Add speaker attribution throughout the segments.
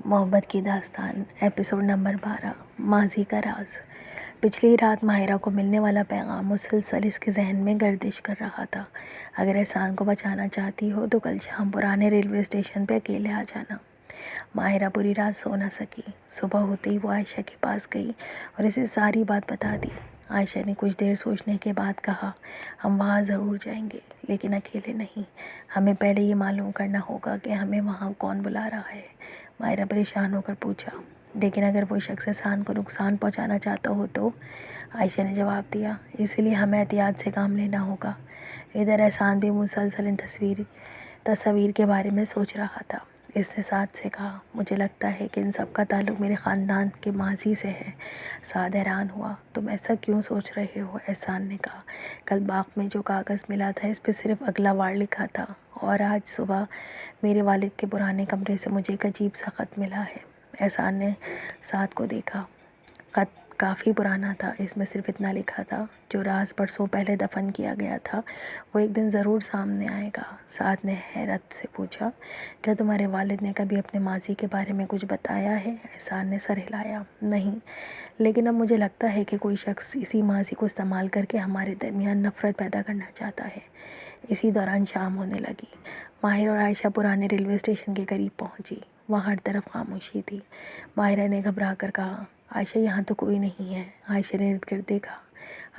Speaker 1: محبت کی داستان ایپیسوڈ نمبر 12 ماضی کا راز۔ پچھلی رات ماہرہ کو ملنے والا پیغام مسلسل اس کے ذہن میں گردش کر رہا تھا۔ اگر احسان کو بچانا چاہتی ہو تو کل شام پرانے ریلوے اسٹیشن پہ اکیلے آ جانا۔ ماہرہ پوری رات سو نہ سکی۔ صبح ہوتے ہی وہ عائشہ کے پاس گئی اور اسے ساری بات بتا دی۔ عائشہ نے کچھ دیر سوچنے کے بعد کہا، ہم وہاں ضرور جائیں گے لیکن اکیلے نہیں۔ ہمیں پہلے یہ معلوم کرنا ہوگا کہ ہمیں وہاں کون بلا رہا ہے۔ ماہرہ پریشان ہو کر پوچھا، لیکن اگر وہ شخص احسان کو نقصان پہنچانا چاہتا ہو تو؟ عائشہ نے جواب دیا، اس لیے ہمیں احتیاط سے کام لینا ہوگا۔ ادھر احسان بھی مسلسل ان تصاویر کے بارے میں سوچ رہا تھا۔ اس نے سعد سے کہا، مجھے لگتا ہے کہ ان سب کا تعلق میرے خاندان کے ماضی سے ہے۔ سعد حیران ہوا، تم ایسا کیوں سوچ رہے ہو؟ احسان نے کہا، کل باغ میں جو کاغذ ملا تھا اس پہ صرف اگلا وار لکھا تھا، اور آج صبح میرے والد کے پرانے کمرے سے مجھے ایک عجیب سا خط ملا ہے۔ احسان نے سعد کو دیکھا۔ خط کافی پرانا تھا، اس میں صرف اتنا لکھا تھا، جو راز برسوں پہلے دفن کیا گیا تھا وہ ایک دن ضرور سامنے آئے گا۔ سعد نے حیرت سے پوچھا، کیا تمہارے والد نے کبھی اپنے ماضی کے بارے میں کچھ بتایا ہے؟ احسان نے سر ہلایا، نہیں، لیکن اب مجھے لگتا ہے کہ کوئی شخص اسی ماضی کو استعمال کر کے ہمارے درمیان نفرت پیدا کرنا چاہتا ہے۔ اسی دوران شام ہونے لگی۔ ماہرہ اور عائشہ پرانے ریلوے اسٹیشن کے قریب پہنچی۔ وہاں ہر طرف خاموشی تھی۔ ماہرہ نے گھبرا کر کہا، عائشہ یہاں تو کوئی نہیں ہے۔ عائشہ نے ارد گرد دیکھا،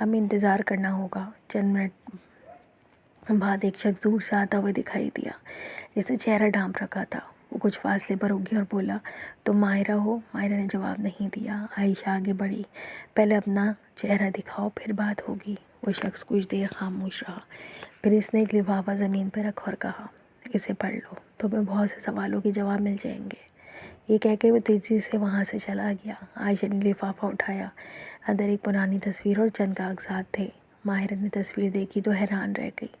Speaker 1: ہمیں انتظار کرنا ہوگا۔ چند منٹ بعد ایک شخص دور سے آتا ہوا دکھائی دیا۔ اس نے چہرہ ڈھانپ رکھا تھا۔ وہ کچھ فاصلے پر رک گیا اور بولا، تم ماہرہ ہو؟ ماہرہ نے جواب نہیں دیا۔ عائشہ آگے بڑھی، پہلے اپنا چہرہ دکھاؤ پھر بات ہوگی۔ وہ شخص کچھ دیر خاموش رہا، پھر اس نے ایک لفافہ زمین پر رکھا اور کہا، اسے پڑھ لو، تمہیں بہت سے سوالوں کے جواب مل جائیں گے۔ یہ کہہ کے وہ تیزی سے وہاں سے چلا گیا۔ عائشہ نے لفافہ اٹھایا۔ اندر ایک پرانی تصویر اور چند کاغذات تھے۔ ماہرہ نے تصویر دیکھی تو حیران رہ گئی۔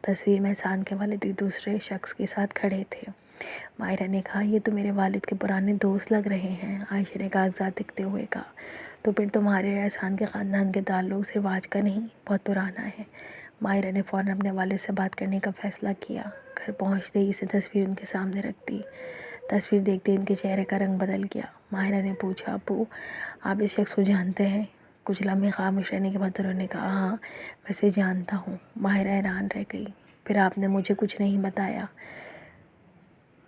Speaker 1: تصویر میں احسان کے والد ایک دوسرے شخص کے ساتھ کھڑے تھے۔ ماہرہ نے کہا، یہ تو میرے والد کے پرانے دوست لگ رہے ہیں۔ عائشہ نے کاغذات دیکھتے ہوئے کہا، تو پھر تمہارے اور احسان کے خاندان کے تعلق صرف آج کا نہیں، بہت پرانا ہے۔ ماہرہ نے فوراً اپنے والد سے بات کرنے کا فیصلہ کیا۔ گھر پہنچتے ہی اسے تصویر ان کے سامنے رکھ دی۔ تصویر دیکھتے ان کے چہرے کا رنگ بدل گیا۔ ماہرہ نے پوچھا، ابو، آپ اس شخص کو جانتے ہیں؟ کچھ لمحے خاموش رہنے کے بعد انہوں نے کہا، ہاں، میں اسے جانتا ہوں۔ ماہرہ حیران رہ گئی، پھر آپ نے مجھے کچھ نہیں بتایا؟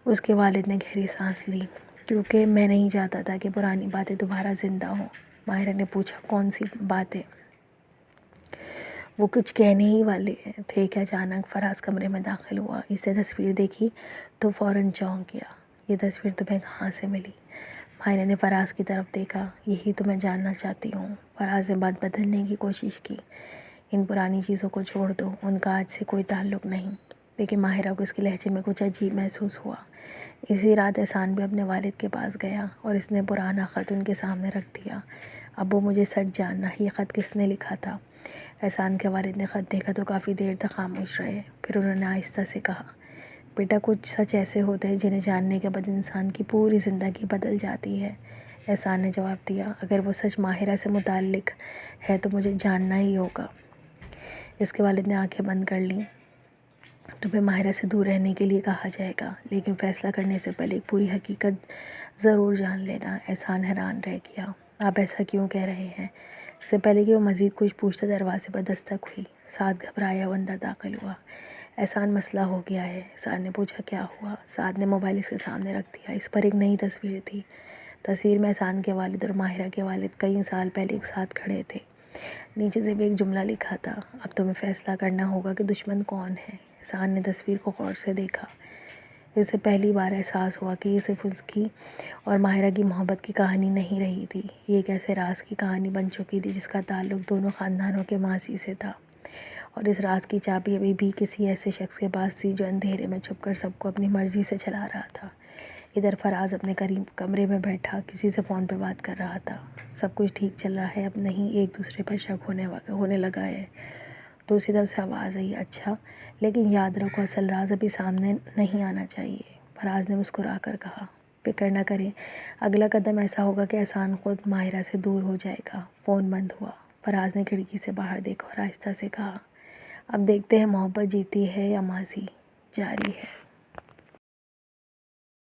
Speaker 1: اس کے والد نے گہری سانس لی، کیونکہ میں نہیں چاہتا تھا کہ پرانی باتیں دوبارہ زندہ ہوں۔ ماہرہ نے پوچھا، کون سی باتیں؟ وہ کچھ کہنے ہی والے تھے کہ اچانک فراز کمرے میں داخل ہوا۔ اس نے تصویر دیکھی تو فوراً چونک گیا۔ یہ تصویر تمہیں کہاں سے ملی؟ ماہرہ نے فراز کی طرف دیکھا، یہی تو میں جاننا چاہتی ہوں۔ فراز نے بات بدلنے کی کوشش کی، ان پرانی چیزوں کو چھوڑ دو، ان کا آج سے کوئی تعلق نہیں۔ لیکن ماہرہ کو اس کے لہجے میں کچھ عجیب محسوس ہوا۔ اسی رات احسان بھی اپنے والد کے پاس گیا اور اس نے پرانا خط ان کے سامنے رکھ دیا۔ ابو، مجھے سچ جاننا ہے، یہ خط کس نے لکھا تھا؟ احسان کے والد نے خط دیکھا تو کافی دیر تک خاموش رہے، پھر انہوں نے آہستہ سے کہا، بیٹا، کچھ سچ ایسے ہوتے ہیں جنہیں جاننے کے بعد انسان کی پوری زندگی بدل جاتی ہے۔ احسان نے جواب دیا، اگر وہ سچ ماہرہ سے متعلق ہے تو مجھے جاننا ہی ہوگا۔ اس کے والد نے آنکھیں بند کر لیں، تمہیں ماہرہ سے دور رہنے کے لیے کہا جائے گا، لیکن فیصلہ کرنے سے پہلے ایک پوری حقیقت ضرور جان لینا۔ احسان حیران رہ گیا، آپ ایسا کیوں کہہ رہے ہیں؟ اس سے پہلے کہ وہ مزید کچھ پوچھتا دروازے پر دستک ہوئی۔ سعد گھبرایا وہ اندر داخل ہوا۔ احسان، مسئلہ ہو گیا ہے۔ احسان نے پوچھا، کیا ہوا؟ سعد نے موبائل اس کے سامنے رکھ دیا۔ اس پر ایک نئی تصویر تھی۔ تصویر میں احسان کے والد اور ماہرہ کے والد کئی سال پہلے ایک ساتھ کھڑے تھے۔ نیچے سے بھی ایک جملہ لکھا تھا، اب تمہیں فیصلہ کرنا ہوگا کہ دشمن کون ہے۔ احسان نے تصویر کو غور سے دیکھا۔ اسے پہلی بار احساس ہوا کہ یہ صرف اس کی اور ماہرہ کی محبت کی کہانی نہیں رہی تھی، یہ ایک ایسے راز کی کہانی بن چکی تھی جس کا تعلق دونوں خاندانوں کے ماضی سے تھا، اور اس راز کی چابی ابھی بھی کسی ایسے شخص کے پاس تھی جو اندھیرے میں چھپ کر سب کو اپنی مرضی سے چلا رہا تھا۔ ادھر فراز اپنے قریب کمرے میں بیٹھا کسی سے فون پہ بات کر رہا تھا۔ سب کچھ ٹھیک چل رہا ہے، اب نہیں ایک دوسرے پر شک ہونے لگا ہے؟ تو اسی طرف سے آواز آئی، اچھا، لیکن یاد رکھو اصل راز ابھی سامنے نہیں آنا چاہیے۔ فراز نے مسکرا کر کہا، فکر نہ کریں، اگلا قدم ایسا ہوگا کہ احسان خود ماہرہ سے دور ہو جائے گا۔ فون بند ہوا۔ فراز نے کھڑکی سے باہر دیکھا اور آہستہ سے کہا، اب دیکھتے ہیں محبت جیتی ہے یا ماضی جاری ہے۔